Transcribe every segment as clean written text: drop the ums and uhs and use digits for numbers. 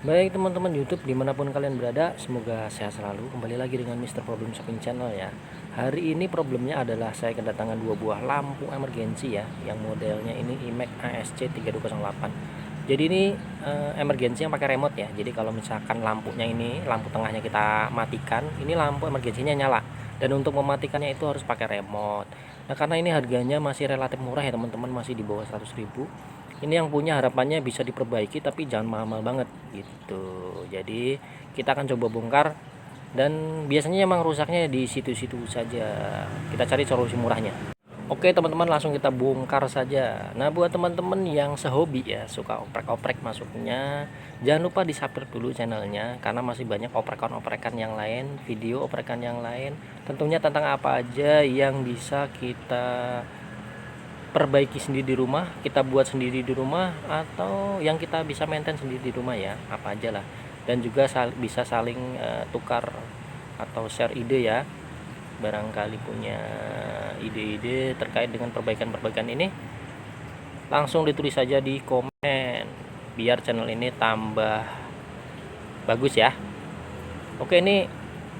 Baik teman-teman YouTube dimanapun kalian berada, semoga sehat selalu. Kembali lagi dengan Mr. Problem Shopping Channel ya. Hari ini problemnya adalah saya kedatangan dua buah lampu emergensi ya, yang modelnya ini IMEC ASC 3208. Jadi ini emergensi yang pakai remote ya. Jadi kalau misalkan lampunya ini, lampu tengahnya kita matikan, ini lampu emergensinya nyala. Dan untuk mematikannya itu harus pakai remote. Nah karena ini harganya masih relatif murah ya teman-teman, masih di bawah 100.000. Ini yang punya harapannya bisa diperbaiki tapi jangan mahal-mahal banget gitu. Jadi kita akan coba bongkar, dan biasanya emang rusaknya di situ-situ saja. Kita cari solusi murahnya. Oke teman-teman, langsung kita bongkar saja. Nah buat teman-teman yang sehobi ya, suka oprek-oprek masuknya, jangan lupa di-subscribe dulu channelnya, karena masih banyak oprekan-oprekan yang lain, video oprekan yang lain, tentunya tentang apa aja yang bisa kita perbaiki sendiri di rumah, kita buat sendiri di rumah, atau yang kita bisa maintain sendiri di rumah ya, apa aja lah. Dan juga bisa saling tukar atau share ide ya, barangkali punya ide-ide terkait dengan perbaikan-perbaikan ini, langsung ditulis saja di komen biar channel ini tambah bagus ya. Oke, ini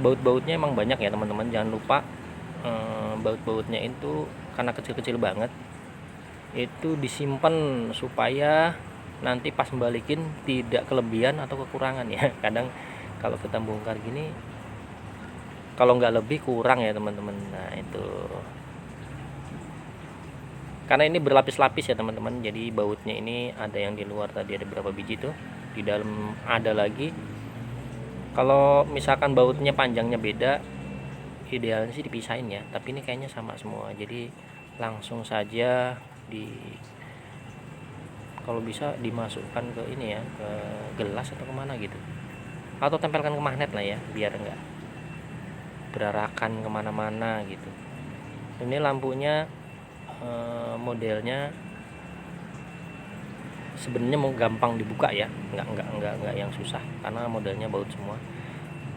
baut-bautnya emang banyak ya teman-teman, jangan lupa baut-bautnya itu karena kecil-kecil banget, itu disimpan supaya nanti pas balikin tidak kelebihan atau kekurangan ya. Kadang kalau kita bongkar gini, kalau nggak lebih kurang ya teman-teman. Nah itu karena ini berlapis-lapis ya teman-teman, jadi bautnya ini ada yang di luar tadi, ada berapa biji tuh, di dalam ada lagi. Kalau misalkan bautnya panjangnya beda, idealnya sih dipisahin ya, tapi ini kayaknya sama semua, jadi langsung saja di, kalau bisa dimasukkan ke ini ya, ke gelas atau kemana gitu, atau tempelkan ke magnet lah ya, biar enggak berarakan kemana-mana gitu. Ini lampunya modelnya sebenarnya mau gampang dibuka ya, enggak yang susah karena modelnya baut semua.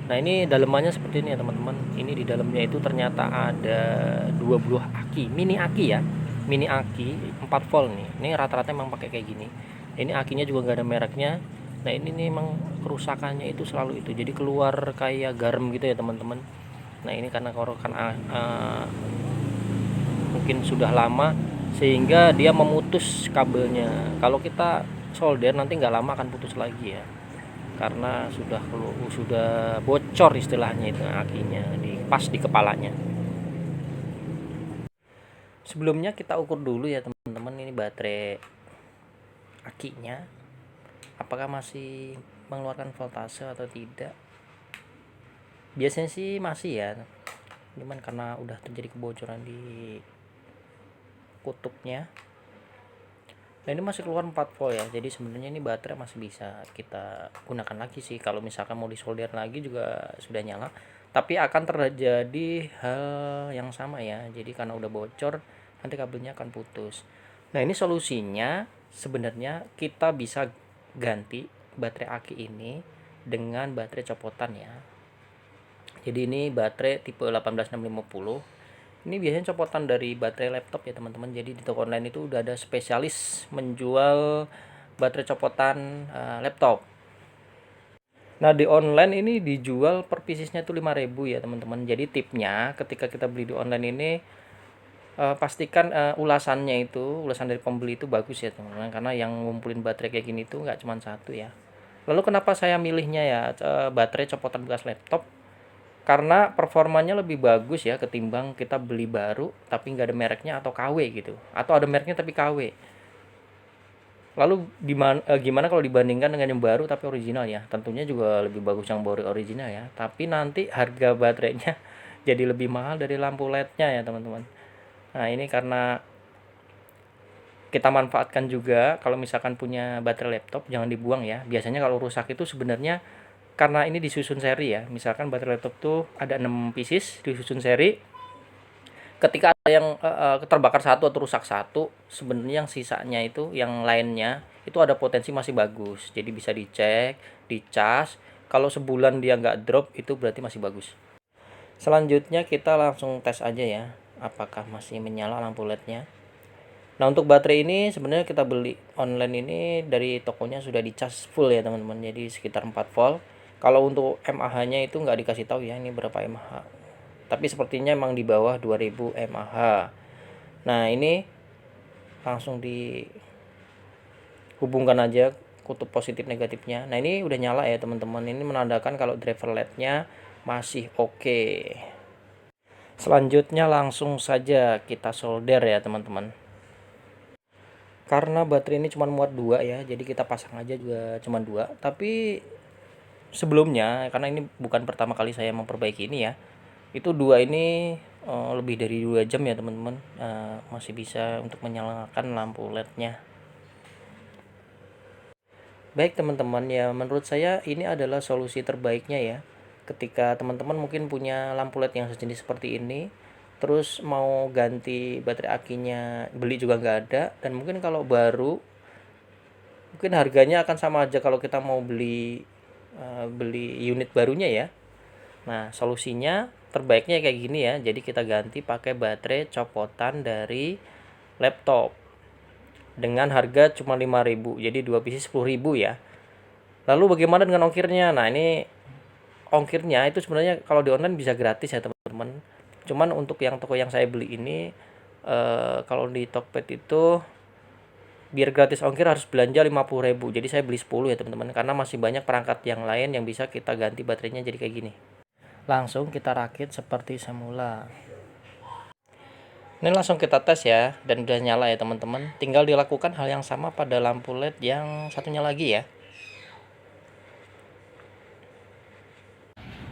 Nah ini dalemannya seperti ini ya teman-teman. Ini di dalamnya itu ternyata ada dua buah aki, mini aki ya, mini aki 4 volt nih. Ini rata-rata memang pakai kayak gini. Ini akinya juga nggak ada mereknya. Nah ini nih emang kerusakannya itu selalu itu. Jadi keluar kayak garam gitu ya teman-teman. Nah ini karena korokan mungkin sudah lama sehingga dia memutus kabelnya. Kalau kita solder nanti nggak lama akan putus lagi ya, karena sudah bocor istilahnya itu akinya di kepalanya. Sebelumnya kita ukur dulu ya teman-teman, ini baterai akinya apakah masih mengeluarkan voltase atau tidak. Biasanya sih masih ya, cuman karena udah terjadi kebocoran di kutubnya. Nah ini masih keluar 4 volt ya, jadi sebenarnya ini baterai masih bisa kita gunakan lagi sih. Kalau misalkan mau disolder lagi juga sudah nyala, tapi akan terjadi hal yang sama ya. Jadi karena udah bocor nanti kabelnya akan putus. Nah ini solusinya sebenarnya kita bisa ganti baterai aki ini dengan baterai copotan ya. Jadi ini baterai tipe 18650. Ini biasanya copotan dari baterai laptop ya teman-teman. Jadi di toko online itu udah ada spesialis menjual baterai copotan laptop. Nah di online ini dijual per piecesnya tuh 5.000 ya teman-teman. Jadi tipnya ketika kita beli di online ini, pastikan ulasan dari pembeli itu bagus ya teman-teman. Karena yang ngumpulin baterai kayak gini tuh nggak cuma satu ya. Lalu kenapa saya milihnya ya baterai copotan bekas laptop? Karena performanya lebih bagus ya ketimbang kita beli baru tapi nggak ada mereknya atau KW gitu, atau ada mereknya tapi KW. Lalu gimana kalau dibandingkan dengan yang baru tapi original ya? Tentunya juga lebih bagus yang baru original ya, tapi nanti harga baterainya jadi lebih mahal dari lampu LED-nya ya teman-teman. Nah ini karena kita manfaatkan juga, kalau misalkan punya baterai laptop jangan dibuang ya. Biasanya kalau rusak itu sebenarnya karena ini disusun seri ya. Misalkan baterai laptop tuh ada 6 pieces disusun seri. Ketika ada yang terbakar satu atau rusak satu, sebenarnya yang sisanya itu, yang lainnya itu ada potensi masih bagus. Jadi bisa dicek, dicas. Kalau sebulan dia nggak drop, itu berarti masih bagus. Selanjutnya kita langsung tes aja ya, apakah masih menyala lampu LED-nya. Nah, untuk baterai ini sebenarnya kita beli online ini dari tokonya sudah dicas full ya teman-teman, jadi sekitar 4 volt. Kalau untuk mAh-nya itu nggak dikasih tahu ya ini berapa mAh, tapi sepertinya emang di bawah 2000 mAh. Nah, ini langsung dihubungkan aja kutub positif negatifnya. Nah, ini udah nyala ya teman-teman, ini menandakan kalau driver LED-nya masih oke. Selanjutnya langsung saja kita solder ya teman-teman. Karena baterai ini cuma muat 2 ya, jadi kita pasang aja juga cuma 2. Tapi sebelumnya, karena ini bukan pertama kali saya memperbaiki ini ya, itu 2 ini lebih dari 2 jam ya teman-teman, masih bisa untuk menyalakan lampu LED-nya. Baik teman-teman, ya menurut saya ini adalah solusi terbaiknya ya. Ketika teman-teman mungkin punya lampu LED yang sejenis seperti ini, terus mau ganti baterai akinya beli juga nggak ada, dan mungkin kalau baru mungkin harganya akan sama aja kalau kita mau beli unit barunya ya. Nah, solusinya terbaiknya kayak gini ya, jadi kita ganti pakai baterai copotan dari laptop dengan harga cuma 5.000, jadi 2 pieces 10.000 ya. Lalu bagaimana dengan ongkirnya? Nah, ini ongkirnya itu sebenarnya kalau di online bisa gratis ya teman-teman, cuman untuk yang toko yang saya beli ini kalau di Tokped itu biar gratis ongkir harus belanja 50.000, jadi saya beli 10 ya teman-teman, karena masih banyak perangkat yang lain yang bisa kita ganti baterainya jadi kayak gini. Langsung kita rakit seperti semula. Ini langsung kita tes ya, dan udah nyala ya teman-teman, tinggal dilakukan hal yang sama pada lampu LED yang satunya lagi ya.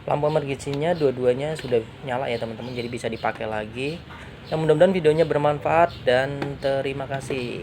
Lampu emergensinya dua-duanya sudah nyala ya teman-teman, jadi bisa dipakai lagi. Ya, mudah-mudahan videonya bermanfaat dan terima kasih.